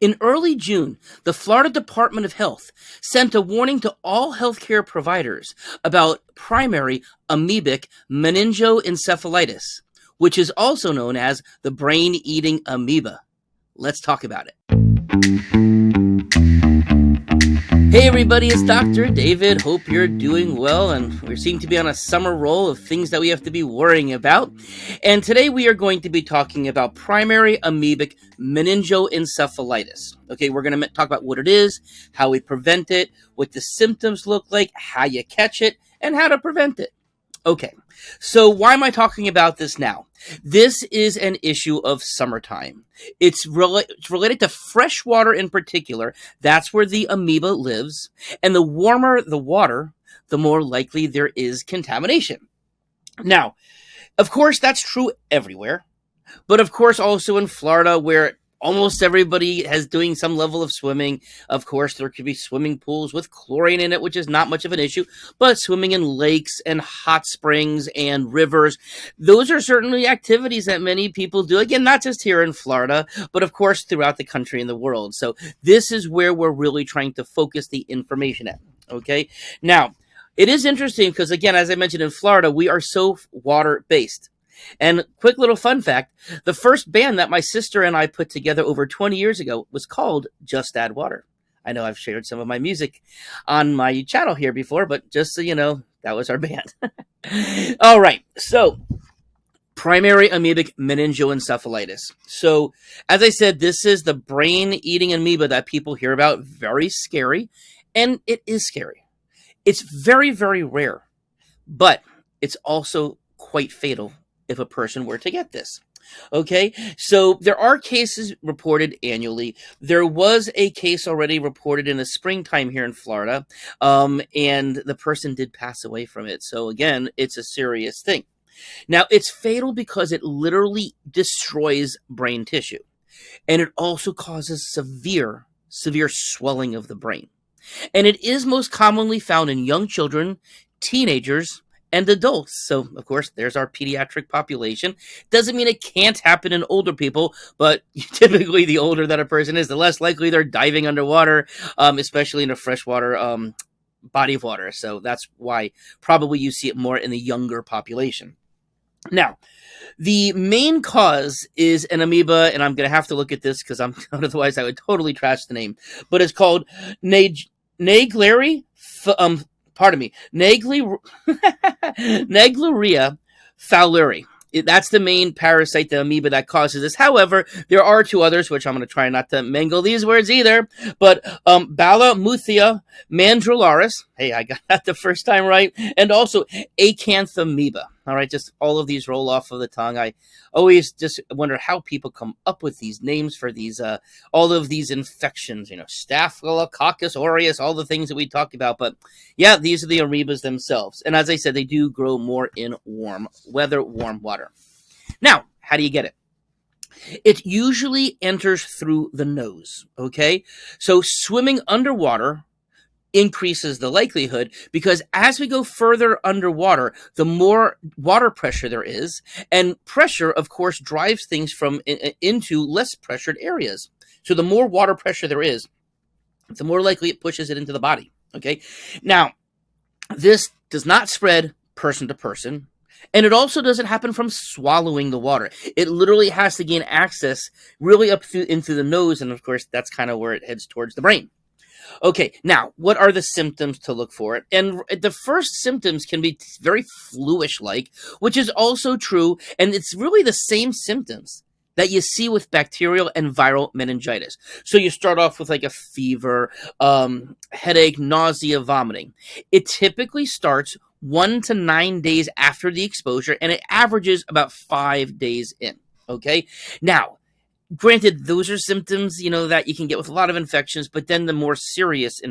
In early June, the Florida Department of Health sent a warning to all healthcare providers about primary amebic meningoencephalitis, which is also known as the brain-eating amoeba. Let's talk about it. Hey everybody, it's Dr. David. Hope you're doing well, and we seem to be on a summer roll of things that we have to be worrying about. And today we are going to be talking about primary amebic meningoencephalitis. Okay, we're going to talk about what it is, how we prevent it, what the symptoms look like, how you catch it, and how to prevent it. Okay, so why am I talking about this now? This is an issue of summertime. It's related to fresh water in particular. That's where the amoeba lives. And the warmer the water, the more likely there is contamination. Now, of course, that's true everywhere. But of course, also in Florida, where almost everybody has doing some level of swimming. Of course, there could be swimming pools with chlorine in it, which is not much of an issue, but swimming in lakes and hot springs and rivers, those are certainly activities that many people do. Again, not just here in Florida, but of course throughout the country and the world. So this is where we're really trying to focus the information at. Okay. Now, it is interesting because, again, as I mentioned, in Florida, we are so water-based. And quick little fun fact, the first band that my sister and I put together over 20 years ago was called Just Add Water. I know I've shared some of my music on my channel here before, but just so you know, that was our band. All right, so primary amoebic meningoencephalitis. So, as I said, this is the brain-eating amoeba that people hear about. Very scary, and it is scary. It's very, very rare, but it's also quite fatal if a person were to get this. Okay, so there are cases reported annually. There was a case already reported in the springtime here in Florida, and the person did pass away from it. So again, it's a serious thing. Now, it's fatal because it literally destroys brain tissue, and it also causes severe swelling of the brain. And it is most commonly found in young children, teenagers, and adults. So, of course, there's our pediatric population. Doesn't mean it can't happen in older people, but typically the older that a person is, the less likely they're diving underwater, especially in a freshwater body of water. So that's why probably you see it more in the younger population. Now, the main cause is an amoeba, and I'm going to have to look at this because otherwise I would totally trash the name, but it's called Naegleria fowleri. That's the main parasite, the amoeba that causes this. However, there are two others, which I'm going to try not to mangle these words either, but Balamuthia mandrillaris. Hey, I got that the first time right. And also acanthamoeba. All right, just all of these roll off of the tongue. I always just wonder how people come up with these names for these, all of these infections, Staphylococcus aureus, all the things that we talked about. But yeah, these are the amoebas themselves. And as I said, they do grow more in warm weather, warm water. Now, how do you get it? It usually enters through the nose, okay? So swimming underwater increases the likelihood because as we go further underwater, the more water pressure there is, and pressure, of course, drives things from into less pressured areas. So the more water pressure there is, the more likely it pushes it into the body, okay? Now, this does not spread person to person, and it also doesn't happen from swallowing the water. It literally has to gain access really up into the nose, and of course, that's kind of where it heads towards the brain. Okay, now, what are the symptoms to look for? And the first symptoms can be very fluish-like, which is also true, and it's really the same symptoms that you see with bacterial and viral meningitis. So you start off with like a fever, headache, nausea, vomiting. It typically starts 1 to 9 days after the exposure, and it averages about 5 days in, okay? Now, granted, those are symptoms, that you can get with a lot of infections, but then the more serious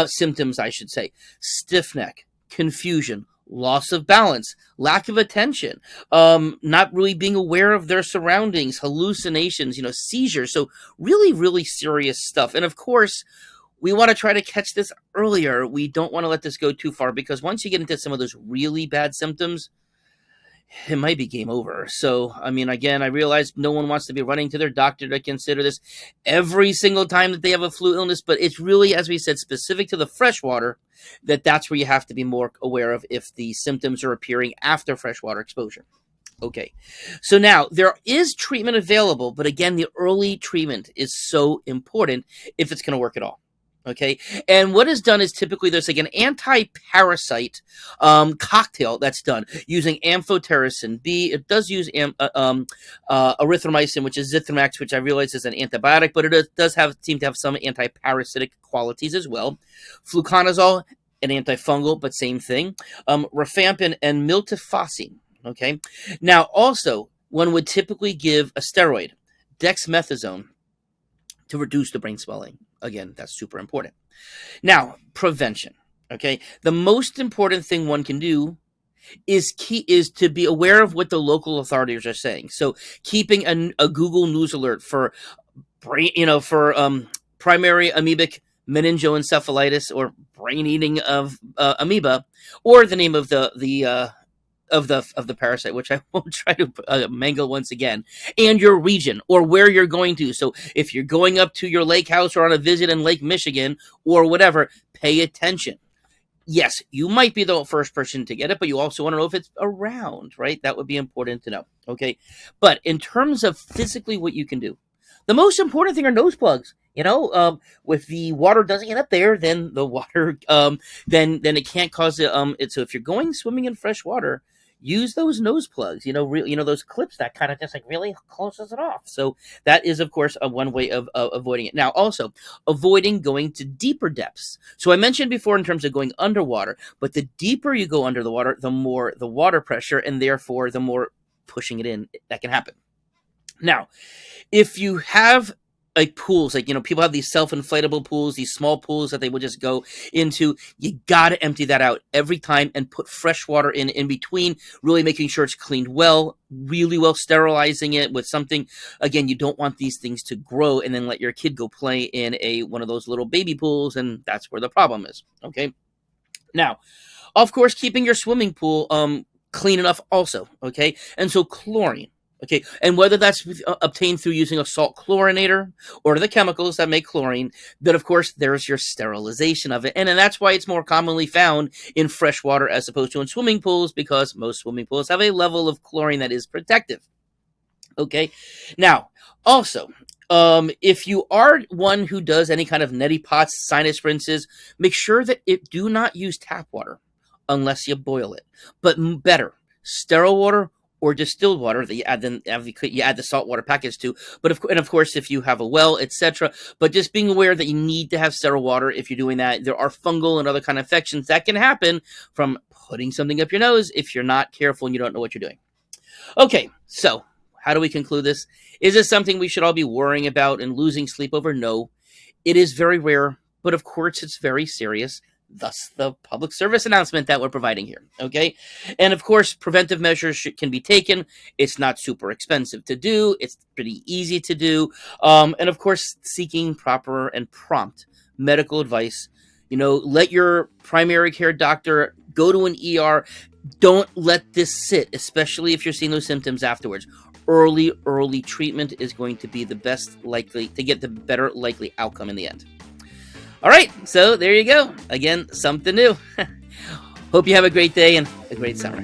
symptoms, I should say, stiff neck, confusion, loss of balance, lack of attention, not really being aware of their surroundings, hallucinations, seizures. So really, really serious stuff. And of course, we want to try to catch this earlier. We don't want to let this go too far because once you get into some of those really bad symptoms, it might be game over. So, I mean, again, I realize no one wants to be running to their doctor to consider this every single time that they have a flu illness, but it's really, as we said, specific to the freshwater, that's where you have to be more aware of if the symptoms are appearing after freshwater exposure. Okay, so now there is treatment available, but again, the early treatment is so important if it's going to work at all. Okay, and what is done is typically there's like an anti-parasite cocktail that's done using amphotericin B. It does use erythromycin, which is Zithromax, which I realize is an antibiotic, but it does seem to have some anti-parasitic qualities as well. Fluconazole, an antifungal, but same thing. Rifampin and miltefosine. Okay, now also one would typically give a steroid, dexamethasone, to reduce the brain swelling. Again, that's super important. Now, prevention. Okay, the most important thing one can do is to be aware of what the local authorities are saying. So, keeping a Google News alert for primary amebic meningoencephalitis or brain eating of amoeba, or the name of the parasite, which I won't try to mangle once again, and your region or where you're going to. So if you're going up to your lake house or on a visit in Lake Michigan or whatever, pay attention. Yes, you might be the first person to get it, but you also want to know if it's around, right? That would be important to know. Okay. But in terms of physically what you can do, the most important thing are nose plugs. If the water doesn't get up there, then the water, then it can't cause it. So if you're going swimming in fresh water, use those nose plugs. Those clips that kind of just like really closes it off. So that is, of course, one way of avoiding it. Now, also avoiding going to deeper depths. So I mentioned before in terms of going underwater, but the deeper you go under the water, the more the water pressure, and therefore the more pushing it in that can happen. Now, if you have like pools, like, people have these self-inflatable pools, these small pools that they will just go into, you got to empty that out every time and put fresh water in between, really making sure it's cleaned well, really well sterilizing it with something. Again, you don't want these things to grow and then let your kid go play in one of those little baby pools, and that's where the problem is. Okay. Now, of course, keeping your swimming pool clean enough also. Okay. And so chlorine. Okay, and whether that's obtained through using a salt chlorinator or the chemicals that make chlorine, then of course there's your sterilization of it. And that's why it's more commonly found in fresh water as opposed to in swimming pools, because most swimming pools have a level of chlorine that is protective. Okay, now also, if you are one who does any kind of neti pots, sinus rinses, make sure that do not use tap water unless you boil it. But better, sterile water or distilled water that you add the saltwater packets to. But of course, if you have a well, etc. But just being aware that you need to have sterile water if you're doing that. There are fungal and other kind of infections that can happen from putting something up your nose if you're not careful and you don't know what you're doing. Okay, so how do we conclude this? Is this something we should all be worrying about and losing sleep over? No, it is very rare, but of course it's very serious. Thus, the public service announcement that we're providing here, okay? And of course, preventive measures can be taken. It's not super expensive to do. It's pretty easy to do. And of course, seeking proper and prompt medical advice. Let your primary care doctor go to an ER. Don't let this sit, especially if you're seeing those symptoms afterwards. Early treatment is going to be the best likely to get the better likely outcome in the end. All right, so there you go. Again, something new. Hope you have a great day and a great summer.